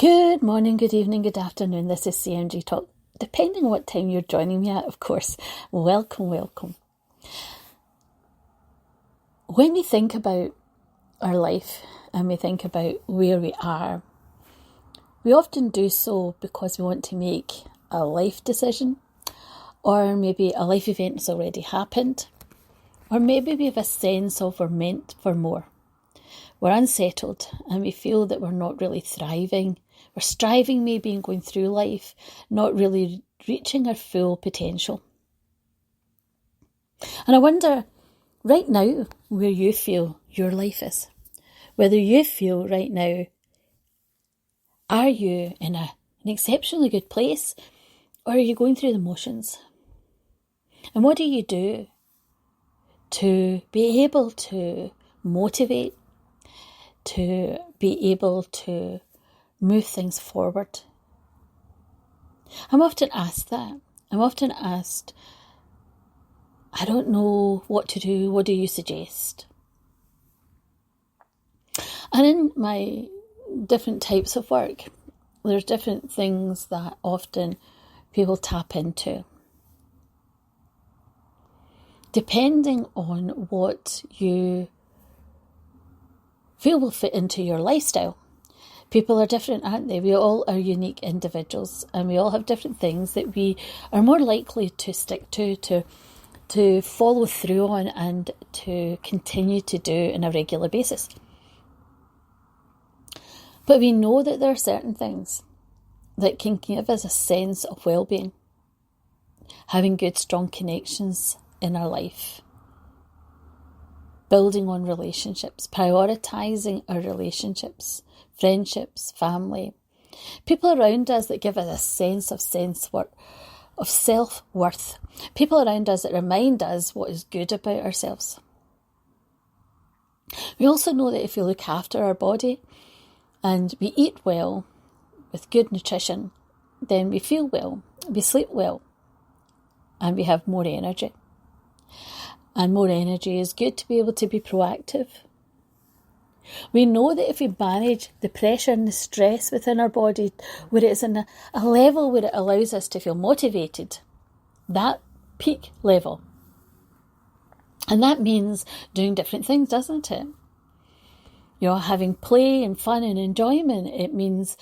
Good morning, good evening, good afternoon. This is CMG TALK. Depending on what time you're joining me at, of course. Welcome. When we think about our life and we think about where we are, we often do so because we want to make a life decision, or maybe a life event has already happened, or maybe we have a sense of we're meant for more. We're unsettled and we feel that we're not really thriving. We're striving maybe and going through life, not really reaching our full potential. And I wonder right now where you feel your life is. Whether you feel right now, are you in an exceptionally good place, or are you going through the motions? And what do you do to be able to motivate, to be able to move things forward? I'm often asked that. I'm often asked, I don't know what to do, what do you suggest? And in my different types of work, there's different things that often people tap into. Depending on what you feel will fit into your lifestyle. People are different, aren't they? We all are unique individuals, and we all have different things that we are more likely to stick to follow through on and to continue to do on a regular basis. But we know that there are certain things that can give us a sense of well-being, having good, strong connections in our life, building on relationships, prioritising our relationships, friendships, family, people around us that give us a sense of self-worth, people around us that remind us what is good about ourselves. We also know that if we look after our body and we eat well with good nutrition, then we feel well, we sleep well, and we have more energy. And more energy is good to be able to be proactive. We know that if we manage the pressure and the stress within our body, where it is in a level where it allows us to feel motivated, that peak level. And that means doing different things, doesn't it? Having play and fun and enjoyment. It means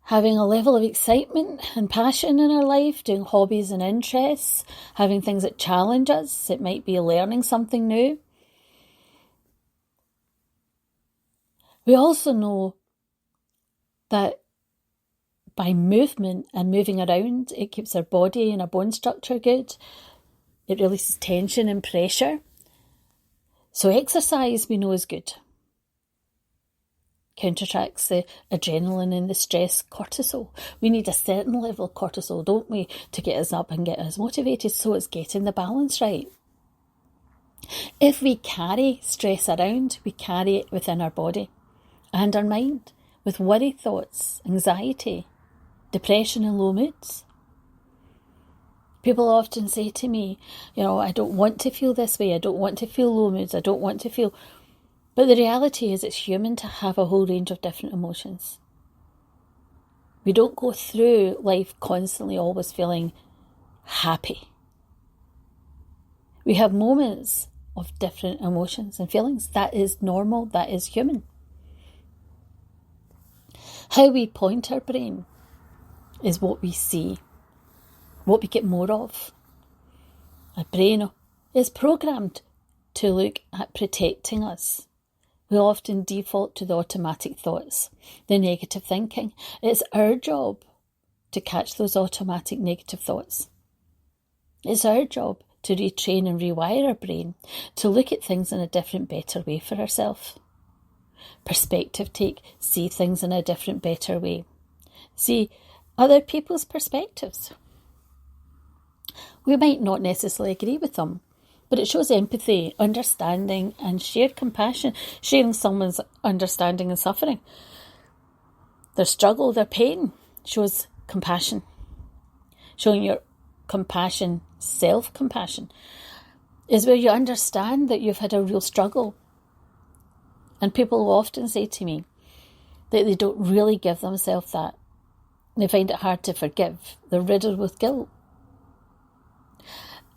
having a level of excitement and passion in our life, doing hobbies and interests, having things that challenge us. It might be learning something new. We also know that by movement and moving around, it keeps our body and our bone structure good. It releases tension and pressure. So exercise we know is good. Counteracts the adrenaline and the stress cortisol. We need a certain level of cortisol, don't we, to get us up and get us motivated, so it's getting the balance right. If we carry stress around, we carry it within our body and our mind with worry thoughts, anxiety, depression and low moods. People often say to me, I don't want to feel this way, I don't want to feel low moods, I don't want to feel... But the reality is it's human to have a whole range of different emotions. We don't go through life constantly always feeling happy. We have moments of different emotions and feelings. That is normal, that is human. How we point our brain is what we see, what we get more of. Our brain is programmed to look at protecting us. We often default to the automatic thoughts, the negative thinking. It's our job to catch those automatic negative thoughts. It's our job to retrain and rewire our brain to look at things in a different, better way for ourselves. Perspective take, see things in a different, better way. See other people's perspectives. We might not necessarily agree with them, but it shows empathy, understanding and shared compassion, sharing someone's understanding and suffering. Their struggle, their pain shows compassion. Showing your compassion, self-compassion, is where you understand that you've had a real struggle. And people will often say to me that they don't really give themselves that They find it hard to forgive. They're riddled with guilt.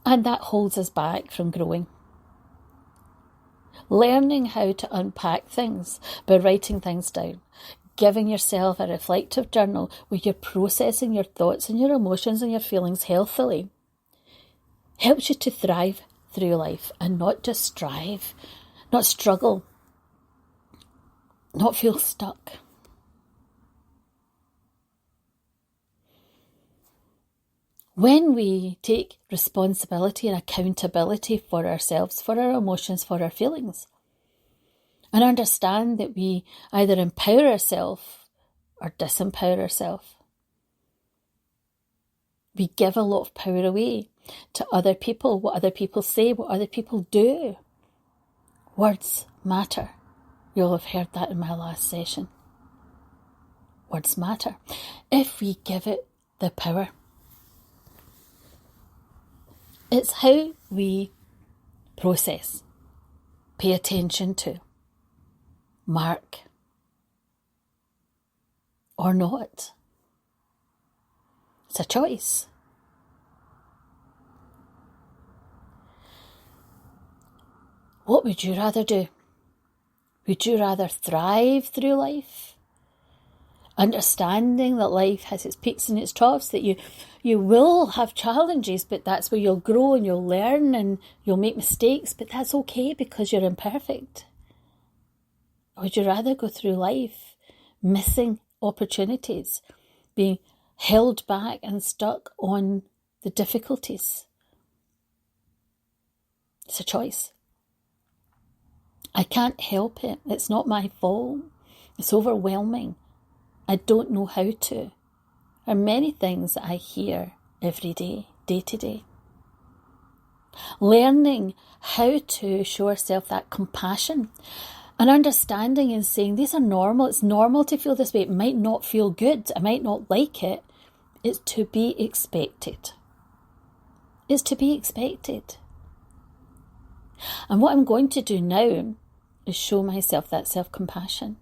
And that holds us back from growing. Learning how to unpack things by writing things down, giving yourself a reflective journal where you're processing your thoughts and your emotions and your feelings healthily, helps you to thrive through life and not just strive, not struggle, not feel stuck. When we take responsibility and accountability for ourselves, for our emotions, for our feelings, and understand that we either empower ourselves or disempower ourselves, we give a lot of power away to other people, what other people say, what other people do. Words matter. You'll have heard that in my last session. Words matter. If we give it the power. It's how we process, pay attention to, mark, or not. It's a choice. What would you rather do? Would you rather thrive through life? Understanding that life has its peaks and its troughs, that you will have challenges, but that's where you'll grow and you'll learn and you'll make mistakes, but that's okay because you're imperfect. Or would you rather go through life missing opportunities, being held back and stuck on the difficulties? It's a choice. I can't help it. It's not my fault. It's overwhelming. I don't know how to. There are many things that I hear every day, day to day. Learning how to show ourselves that compassion and understanding and saying these are normal. It's normal to feel this way. It might not feel good. I might not like it. It's to be expected. It's to be expected. And what I'm going to do now is show myself that self-compassion.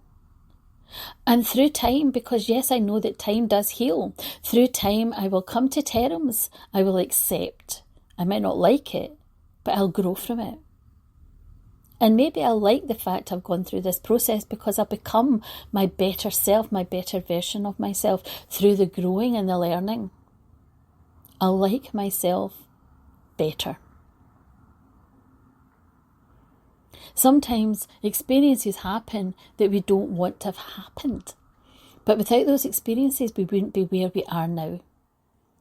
And through time, because yes, I know that time does heal. Through time, I will come to terms. I will accept. I might not like it, but I'll grow from it. And maybe I'll like the fact I've gone through this process because I've become my better self, my better version of myself through the growing and the learning. I'll like myself better. Sometimes experiences happen that we don't want to have happened. But without those experiences, we wouldn't be where we are now.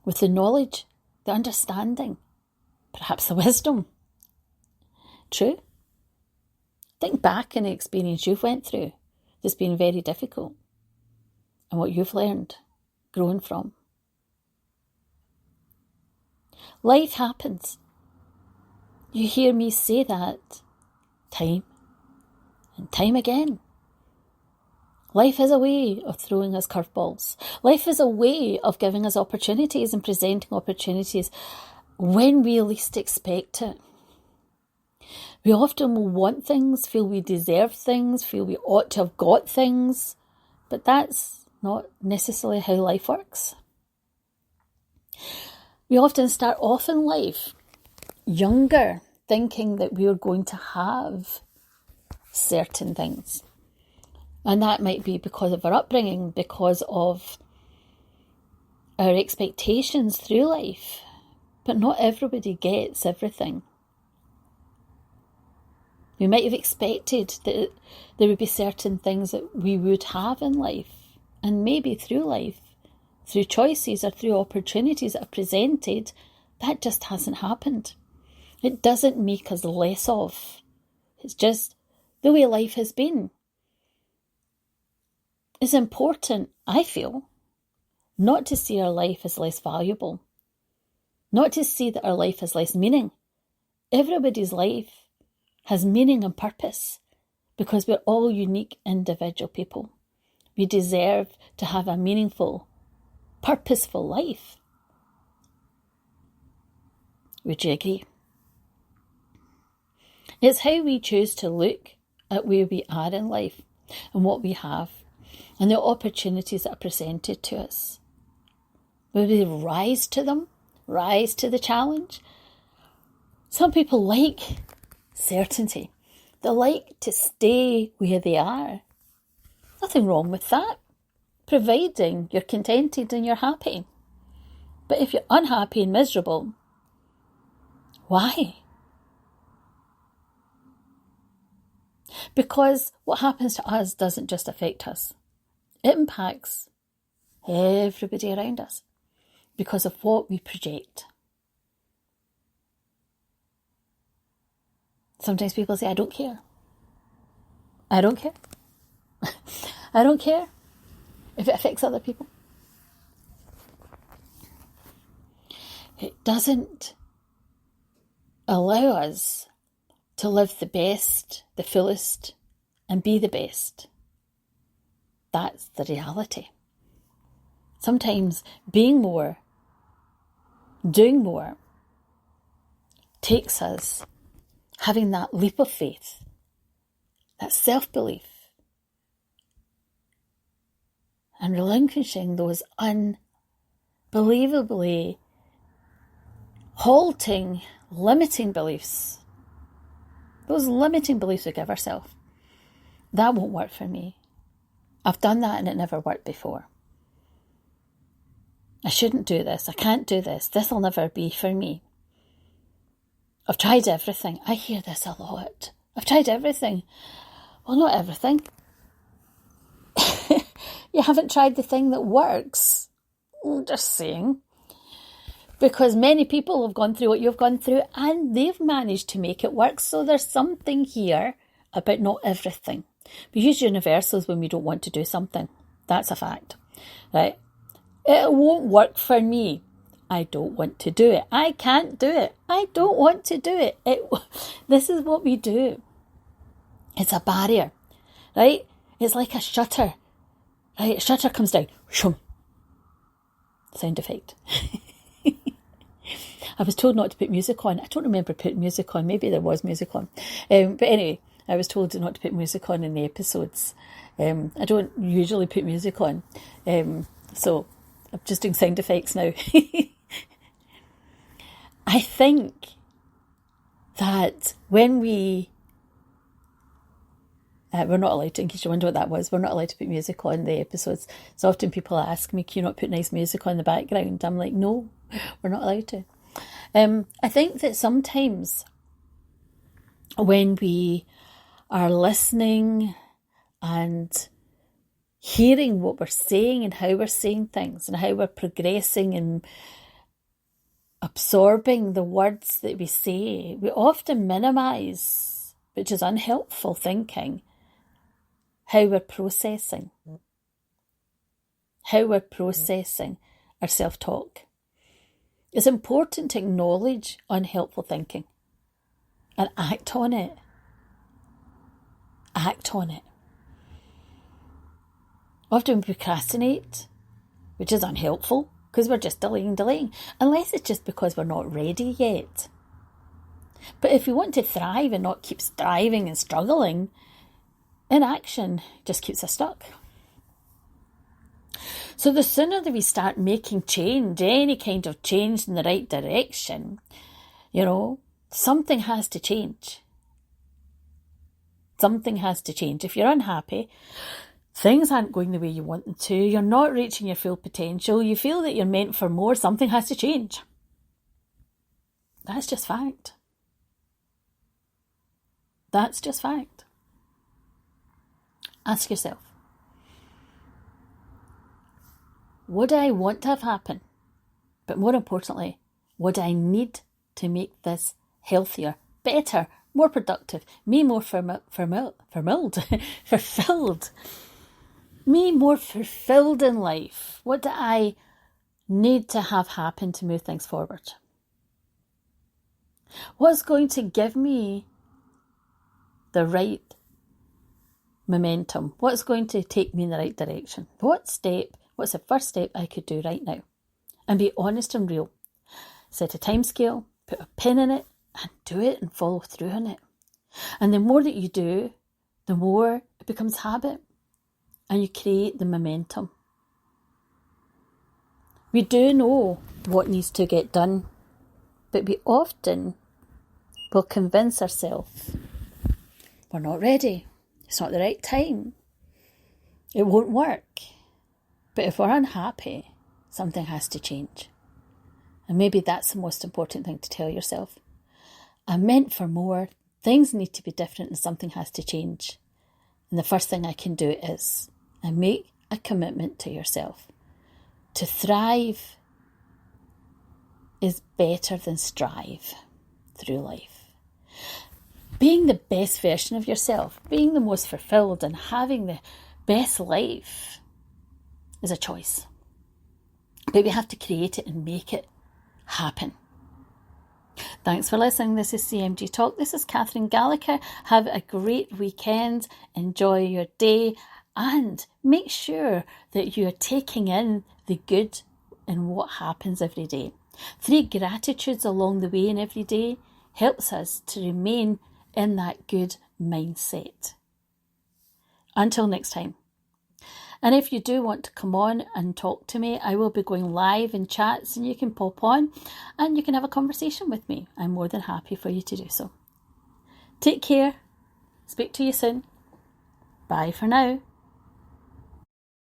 With the knowledge, the understanding, perhaps the wisdom. True? Think back on the experience you've went through that's been very difficult and what you've learned, grown from. Life happens. You hear me say that time and time again. Life is a way of throwing us curveballs. Life is a way of giving us opportunities and presenting opportunities when we least expect it. We often will want things, feel we deserve things, feel we ought to have got things, but that's not necessarily how life works. We often start off in life younger, thinking that we are going to have certain things. And that might be because of our upbringing, because of our expectations through life. But not everybody gets everything. We might have expected that there would be certain things that we would have in life. And maybe through life, through choices or through opportunities that are presented, that just hasn't happened. It doesn't make us less of. It's just the way life has been. It's important, I feel, not to see our life as less valuable. Not to see that our life has less meaning. Everybody's life has meaning and purpose because we're all unique individual people. We deserve to have a meaningful, purposeful life. Would you agree? It's how we choose to look at where we are in life and what we have and the opportunities that are presented to us. Will we rise to them? Rise to the challenge? Some people like certainty. They like to stay where they are. Nothing wrong with that, providing you're contented and you're happy. But if you're unhappy and miserable, why? Because what happens to us doesn't just affect us. It impacts everybody around us because of what we project. Sometimes people say, I don't care. I don't care. I don't care if it affects other people. It doesn't allow us to live the best, the fullest, and be the best. That's the reality. Sometimes being more, doing more, takes us having that leap of faith, that self-belief, and relinquishing those unbelievably halting, limiting beliefs. Those limiting beliefs we give ourselves. That won't work for me. I've done that and it never worked before. I shouldn't do this. I can't do this. This will never be for me. I've tried everything. I hear this a lot. I've tried everything. Well, not everything. You haven't tried the thing that works. Just saying. Because many people have gone through what you've gone through and they've managed to make it work. So there's something here about not everything. We use universals when we don't want to do something. That's a fact. Right? It won't work for me. I don't want to do it. I can't do it. I don't want to do it. This is what we do. It's a barrier. Right? It's like a shutter. Right? A shutter comes down. Shoom. Sound effect. I was told not to put music on. I don't remember putting music on. Maybe there was music on. But anyway, I was told not to put music on in the episodes. I don't usually put music on. So I'm just doing sound effects now. I think that when we're not allowed to, in case you wonder what that was, we're not allowed to put music on the episodes. So often people ask me, can you not put nice music on in the background? I'm like, no, we're not allowed to. I think that sometimes when we are listening and hearing what we're saying and how we're saying things and how we're progressing and absorbing the words that we say, we often minimise, which is unhelpful thinking, how we're processing our self-talk. It's important to acknowledge unhelpful thinking and act on it. Act on it. Often we procrastinate, which is unhelpful because we're just delaying, unless it's just because we're not ready yet. But if we want to thrive and not keep striving and struggling, inaction just keeps us stuck. So the sooner that we start making change, any kind of change in the right direction, something has to change. Something has to change. If you're unhappy, things aren't going the way you want them to, you're not reaching your full potential, you feel that you're meant for more, something has to change. That's just fact. That's just fact. Ask yourself, what do I want to have happen? But more importantly, what do I need to make this healthier, better, more productive, me more fulfilled, me more fulfilled in life? What do I need to have happen to move things forward? What's going to give me the right momentum? What's going to take me in the right direction? What's the first step I could do right now? And be honest and real. Set a time scale, put a pin in it, and do it and follow through on it. And the more that you do, the more it becomes habit. And you create the momentum. We do know what needs to get done, but we often will convince ourselves we're not ready. It's not the right time. It won't work. But if we're unhappy, something has to change. And maybe that's the most important thing to tell yourself. I'm meant for more. Things need to be different and something has to change. And the first thing I can do is make a commitment to yourself. To thrive is better than strive through life. Being the best version of yourself, being the most fulfilled and having the best life is a choice. But we have to create it and make it happen. Thanks for listening. This is CMG Talk. This is Catherine Gallagher. Have a great weekend. Enjoy your day and make sure that you're taking in the good in what happens every day. 3 gratitudes along the way in every day helps us to remain in that good mindset. Until next time. And if you do want to come on and talk to me, I will be going live in chats and you can pop on and you can have a conversation with me. I'm more than happy for you to do so. Take care. Speak to you soon. Bye for now.